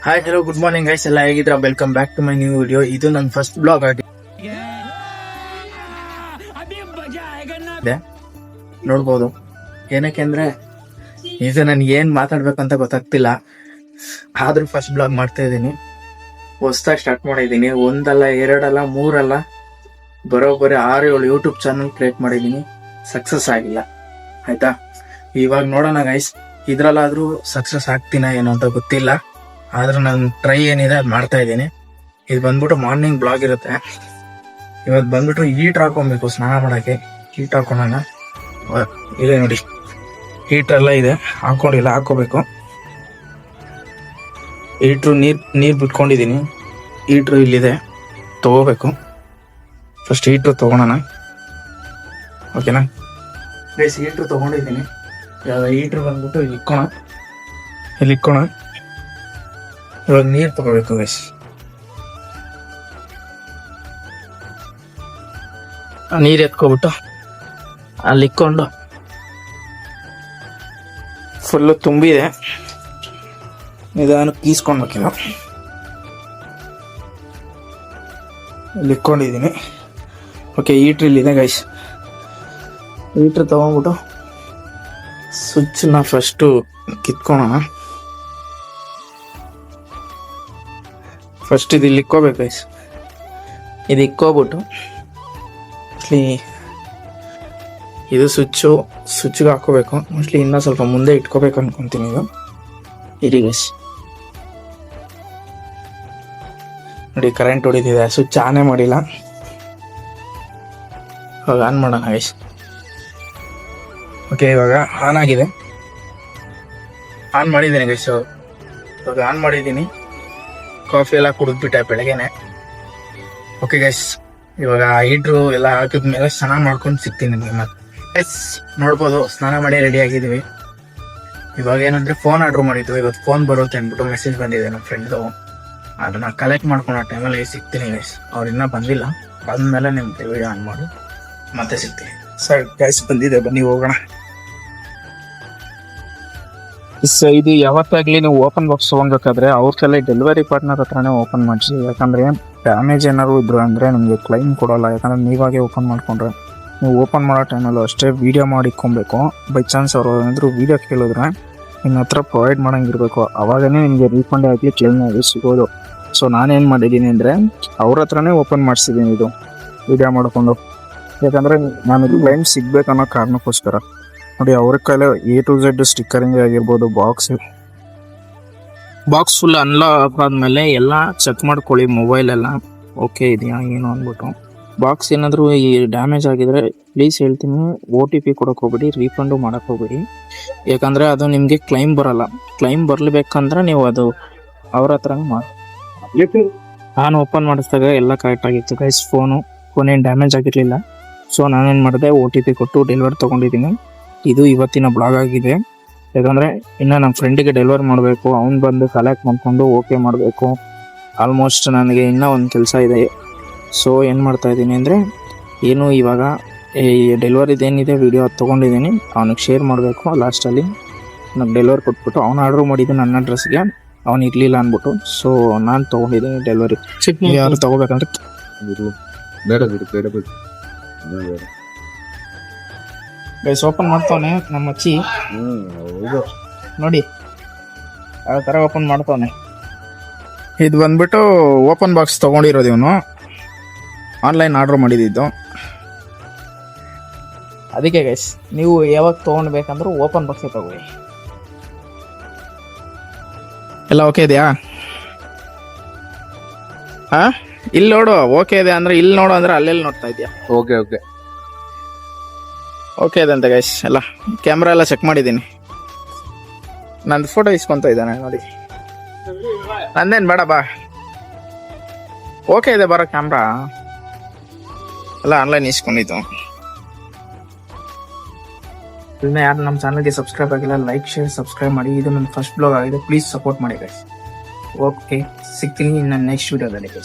Hi hello good morning guys, ಎಲ್ಲ ಹೇಗಿದ್ರ? Welcome back to my new video. ಇದು ನನ್ನ ಫಸ್ಟ್ ಬ್ಲಾಗ್ ಆಗಿದೆ. ನೋಡ್ಬೋದು, ಏನಕ್ಕೆ ಅಂದ್ರೆ ಇದು ನನ್ಗೆ ಏನ್ ಮಾತಾಡ್ಬೇಕಂತ ಗೊತ್ತಾಗ್ತಿಲ್ಲ. ಆದ್ರೂ ಫಸ್ಟ್ ಬ್ಲಾಗ್ ಮಾಡ್ತಾ ಇದ್ದೀನಿ. ಹೊಸ್ದಾಗಿ ಸ್ಟಾರ್ಟ್ ಮಾಡಿದ್ದೀನಿ. ಒಂದಲ್ಲ, ಎರಡಲ್ಲ, ಮೂರಲ್ಲ, ಬರೋಬ್ಬರಿ 6-7 ಯೂಟ್ಯೂಬ್ ಚಾನಲ್ ಕ್ರಿಯೇಟ್ ಮಾಡಿದ್ದೀನಿ. ಸಕ್ಸಸ್ ಆಗಿಲ್ಲ, ಆಯ್ತಾ? ಇವಾಗ ನೋಡೋಣ ಗೈಸ್, ಇದ್ರಲ್ಲಾದ್ರೂ ಸಕ್ಸಸ್ ಆಗ್ತೀನ ಏನೋ ಅಂತ ಗೊತ್ತಿಲ್ಲ. ಆದ್ರೆ ನಾನು ಟ್ರೈ ಏನಿದೆ ಅದು ಮಾಡ್ತಾ ಇದ್ದೀನಿ. ಇದು ಬಂದ್ಬಿಟ್ಟು ಮಾರ್ನಿಂಗ್ ಬ್ಲಾಗ್ ಇರುತ್ತೆ. ಇವತ್ತು ಬಂದ್ಬಿಟ್ಟು ಹೀಟರ್ ಹಾಕೊಬೇಕು ಸ್ನಾನ ಮಾಡಕ್ಕೆ. ಹೀಟ್ ಹಾಕೋಣ. ಇದೆ ನೋಡಿ, ಹೀಟರ್ ಎಲ್ಲ ಇದೆ, ಹಾಕೊಂಡಿಲ್ಲ, ಹಾಕೋಬೇಕು. ಹೀಟ್ರು ನೀರ್ ಬಿಟ್ಕೊಂಡಿದ್ದೀನಿ. ಹೀಟ್ರು ಇಲ್ಲಿದೆ, ತಗೋಬೇಕು. ಫಸ್ಟ್ ಹೀಟ್ರು ತಗೊಳೋಣ, ಓಕೆನಾ ಗೈಸ್? ಹೀಟ್ರು ತಗೊಂಡಿದ್ದೀನಿ. ಹೀಟ್ರು ಬಂದ್ಬಿಟ್ಟು ಇಲ್ಲಿ ಇಕ್ಕೋಣ. ಇವಾಗ ನೀರು ತಗೋಬೇಕು ಗೈಸ್. ನೀರು ಎತ್ಕೊಬಿಟ್ಟು ಅಲ್ಲಿ ಇಕ್ಕೊಂಡು, ಫುಲ್ಲು ತುಂಬಿದೆ, ನಿಧಾನಕ್ಕೆ ಈಸ್ಕೊಂಡ್ಬೇಕಿಲ್ಲ. ಇಲ್ಲಿ ಇಕ್ಕೊಂಡಿದ್ದೀನಿ. ಓಕೆ, ಹೀಟ್ರ್ ಇಲ್ಲಿದೆ ಗೈಸ್. ಹೀಟ್ರ್ ತಗೊಂಡ್ಬಿಟ್ಟು ಸ್ವಿಚ್ನ ಫಸ್ಟು ಕಿತ್ಕೊಳ್ಳೋಣ. ಫಸ್ಟ್ ಇದು ಇಲ್ಲಿ ಇಕ್ಕೋಬೇಕು ಗೈಸ್. ಇದು ಇಕ್ಕೋಬಿಟ್ಟು ಇದು ಸ್ವಿಚ್ಗೆ ಹಾಕೋಬೇಕು. ಮೋಸ್ಟ್ಲಿ ಇನ್ನೂ ಸ್ವಲ್ಪ ಮುಂದೆ ಇಟ್ಕೋಬೇಕು ಅನ್ಕೊಂತೀನಿ. ಇದು ಇರಿ ಗೈಸ್, ನೋಡಿ ಕರೆಂಟ್ ಹೊಡಿತಿದೆ. ಸ್ವಿಚ್ ಆನೇ ಮಾಡಿಲ್ಲ. ಇವಾಗ ಆನ್ ಮಾಡೋಣ ಗೈಸ್. ಓಕೆ, ಇವಾಗ ಆನ್ ಆಗಿದೆ. ಆನ್ ಮಾಡಿದ್ದೀನಿ ಗೈಸ್. ಇವಾಗ ಆನ್ ಮಾಡಿದ್ದೀನಿ. ಕಾಫಿ ಎಲ್ಲ ಕುಡಿದ್ಬಿಟ್ಟೆ ಬೆಳಗ್ಗೆನೆ. ಓಕೆ ಗೈಸ್, ಇವಾಗ ಹೀಟ್ರು ಎಲ್ಲ ಹಾಕಿದ್ಮೇಲೆ ಸ್ನಾನ ಮಾಡ್ಕೊಂಡು ಸಿಗ್ತೀನಿ ನಿಮಗೆ ಮತ್ತೆ. ಗೈಸ್ ನೋಡ್ಬೋದು, ಸ್ನಾನ ಮಾಡಿ ರೆಡಿ ಆಗಿದ್ದೀವಿ. ಇವಾಗ ಏನಂದ್ರೆ ಫೋನ್ ಆರ್ಡ್ರ್ ಮಾಡಿದ್ವಿ. ಇವತ್ತು ಫೋನ್ ಬರುತ್ತೆ ಅಂದ್ಬಿಟ್ಟು ಮೆಸೇಜ್ ಬಂದಿದೆ ನಮ್ಮ ಫ್ರೆಂಡ್ದು. ಅದನ್ನ ಕಲೆಕ್ಟ್ ಮಾಡ್ಕೊಂಡು ಆ ಟೈಮಲ್ಲಿ ಸಿಗ್ತೀನಿ ಗೈಸ್. ಅವ್ರು ಇನ್ನೂ ಬಂದಿಲ್ಲ. ಬಂದ್ಮೇಲೆ ನಿಮ್ಗೆ ವಿಡಿಯೋ ಆನ್ ಮಾಡಿ ಮತ್ತೆ ಸಿಗ್ತೀನಿ. ಸರ್ ಗೈಸ್ ಬಂದಿದೆ, ಬನ್ನಿ ಹೋಗೋಣ. ಇದು ಯಾವತ್ತಾಗ್ಲಿ ನೀವು ಓಪನ್ ಬಾಕ್ಸ್ ತಗೊಬೇಕಾದ್ರೆ ಅವ್ರ ಕಲೆ ಡೆಲಿವರಿ ಪಾರ್ಟ್ನರ್ ಹತ್ರನೇ ಓಪನ್ ಮಾಡಿಸಿ. ಯಾಕಂದ್ರೆ ಡ್ಯಾಮೇಜ್ ಏನಾದ್ರು ಇದ್ರು ಅಂದ್ರೆ ನಿಮಗೆ ಕ್ಲೈಮ್ ಕೊಡೋಲ್ಲ. ಯಾಕಂದ್ರೆ ನೀವಾಗೆ ಓಪನ್ ಮಾಡ್ಕೊಂಡ್ರೆ, ನೀವು ಓಪನ್ ಮಾಡೋ ಟೈಮಲ್ಲೂ ಅಷ್ಟೇ ವಿಡಿಯೋ ಮಾಡಿಕೊಬೇಕು. ಬೈ ಚಾನ್ಸ್ ಅವರು ಏನಾದ್ರು ವಿಡಿಯೋ ಕೇಳಿದ್ರೆ ನಿಮ್ಮ ಹತ್ರ ಪ್ರೊವೈಡ್ ಮಾಡಂಗಿರ್ಬೇಕು. ಅವಾಗನೇ ನಿಮಗೆ ರೀಫಂಡ್ ಆಗಲಿ ಕ್ಲೈಮ್ ಆಗಿ ಸಿಗೋದು. ಸೊ ನಾನೇನು ಮಾಡಿದ್ದೀನಿ ಅಂದರೆ ಅವ್ರ ಹತ್ರನೇ ಓಪನ್ ಮಾಡಿಸಿದ್ದೀನಿ ಇದು ವಿಡಿಯೋ ಮಾಡಿಕೊಂಡು. ಯಾಕಂದರೆ ನಾನು ಕ್ಲೈಮ್ ಸಿಗ್ಬೇಕನ್ನೋ ಕಾರಣಕ್ಕೋಸ್ಕರ. ನೋಡಿ, ಅವ್ರ ಕೈಲೇ A to Z ಸ್ಟಿಕ್ಕರಿಂಗ್ ಆಗಿರ್ಬೋದು, ಬಾಕ್ಸ್ ಫುಲ್ ಅನ್ಲಾಕ್ ಆದ್ಮೇಲೆ ಎಲ್ಲ ಚೆಕ್ ಮಾಡ್ಕೊಳ್ಳಿ. ಮೊಬೈಲ್ ಎಲ್ಲ ಓಕೆ ಇದೆಯಾ ಏನು ಅಂದ್ಬಿಟ್ಟು. ಬಾಕ್ಸ್ ಏನಾದರೂ ಈ ಡ್ಯಾಮೇಜ್ ಆಗಿದ್ರೆ ಪ್ಲೀಸ್ ಹೇಳ್ತೀನಿ, OTP ಕೊಡೋಕೆ ಹೋಗ್ಬೇಡಿ, ರೀಫಂಡು ಮಾಡೋಕೆ ಹೋಗ್ಬೇಡಿ. ಯಾಕಂದರೆ ಅದು ನಿಮಗೆ ಕ್ಲೈಮ್ ಬರೋಲ್ಲ. ಕ್ಲೈಮ್ ಬರಲೇಬೇಕಂದ್ರೆ ನೀವು ಅದು ಅವ್ರ ಹತ್ರನೇ ಮಾಡಿ. ನಾನು ಓಪನ್ ಮಾಡಿಸಿದಾಗ ಎಲ್ಲ ಕರೆಕ್ಟ್ ಆಗಿತ್ತು ಗೈಸ್. ಫೋನ್ ಏನು ಡ್ಯಾಮೇಜ್ ಆಗಿರಲಿಲ್ಲ. ಸೊ ನಾನೇನು ಮಾಡಿದೆ, OTP ಕೊಟ್ಟು ಡೆಲಿವರಿ ತೊಗೊಂಡಿದ್ದೀನಿ. ಇದು ಇವತ್ತಿನ ಬ್ಲಾಗ್ ಆಗಿದೆ. ಯಾಕಂದರೆ ಇನ್ನು ನಮ್ಮ ಫ್ರೆಂಡಿಗೆ ಡೆಲಿವರಿ ಮಾಡಬೇಕು. ಅವ್ನು ಬಂದು ಕಲೆಕ್ಟ್ ಮಾಡಿಕೊಂಡು ಓಕೆ ಮಾಡಬೇಕು. ಆಲ್ಮೋಸ್ಟ್ ನನಗೆ ಇನ್ನೂ ಒಂದು ಕೆಲಸ ಇದೆ. ಸೊ ಏನು ಮಾಡ್ತಾ ಇದ್ದೀನಿ ಅಂದರೆ, ಏನು ಇವಾಗ ಈ ಡೆಲಿವರಿದೇನಿದೆ ವಿಡಿಯೋ ತೊಗೊಂಡಿದ್ದೀನಿ, ಅವನಿಗೆ ಶೇರ್ ಮಾಡಬೇಕು. ಲಾಸ್ಟಲ್ಲಿ ನನಗೆ ಡೆಲಿವರಿ ಕೊಟ್ಬಿಟ್ಟು, ಅವ್ನು ಆರ್ಡ್ರ್ ಮಾಡಿದ್ದು ನನ್ನ ಅಡ್ರೆಸ್ಗೆ, ಅವ್ನು ಇರಲಿಲ್ಲ ಅಂದ್ಬಿಟ್ಟು. ಸೊ ನಾನು ತೊಗೊಂಡಿದ್ದೀನಿ ಡೆಲಿವರಿ. ಯಾರು ತೊಗೋಬೇಕಂದ್ರೆ ಗೈಸ್ ಓಪನ್ ಮಾಡ್ತಾವನೆ ನಮ್ಮ ಅಚ್ಚಿ. ನೋಡಿ ಆ ಥರ ಓಪನ್ ಮಾಡ್ತಾವನೆ. ಇದು ಬಂದ್ಬಿಟ್ಟು ಓಪನ್ ಬಾಕ್ಸ್ ತೊಗೊಂಡಿರೋದು. ಇವನು ಆನ್ಲೈನ್ ಆರ್ಡ್ರ್ ಮಾಡಿದ್ದು. ಅದಕ್ಕೆ ಗೈಸ್, ನೀವು ಯಾವಾಗ ತೊಗೊಳ್ಬೇಕಂದ್ರೆ ಓಪನ್ ಬಾಕ್ಸೇ ತಗೊಳ್ಳಿ. ಎಲ್ಲ ಓಕೆ ಇದೆಯಾ? ಹಾಂ, ಇಲ್ಲಿ ನೋಡು ಓಕೆ ಇದೆ ಅಂದರೆ, ಇಲ್ಲಿ ನೋಡು ಅಂದರೆ ಅಲ್ಲೆಲ್ಲಿ ನೋಡ್ತಾ ಇದೆಯಾ? ಓಕೆ ಇದೆ ಅಂತ ಗೈಸ್. ಎಲ್ಲ ಕ್ಯಾಮ್ರಾ ಎಲ್ಲ ಚೆಕ್ ಮಾಡಿದ್ದೀನಿ. ನಂದು ಫೋಟೋ ಇಸ್ಕೊತ ಇದ್ದಾನೆ ನೋಡಿ. ನಂದೇನು ಬೇಡ, ಬಾ. ಓಕೆ ಇದೆ ಬರೋ ಕ್ಯಾಮ್ರಾ ಎಲ್ಲ ಆನ್ಲೈನ್ ಇಸ್ಕೊಂಡಿದ್ದು. ಇದನ್ನ ಯಾರು ನಮ್ಮ ಚಾನಲ್ಗೆ ಸಬ್ಸ್ಕ್ರೈಬ್ ಆಗಿಲ್ಲ, ಲೈಕ್ ಶೇರ್ ಸಬ್ಸ್ಕ್ರೈಬ್ ಮಾಡಿ. ಇದು ನನ್ನ ಫಸ್ಟ್ ಬ್ಲಾಗ್ ಆಗಿದೆ, ಪ್ಲೀಸ್ ಸಪೋರ್ಟ್ ಮಾಡಿ ಗೈಸ್. ಓಕೆ, ಸಿಗ್ತೀನಿ ನನ್ನ ನೆಕ್ಸ್ಟ್ ವಿಡಿಯೋದಲ್ಲಿ ಗೈಸ್.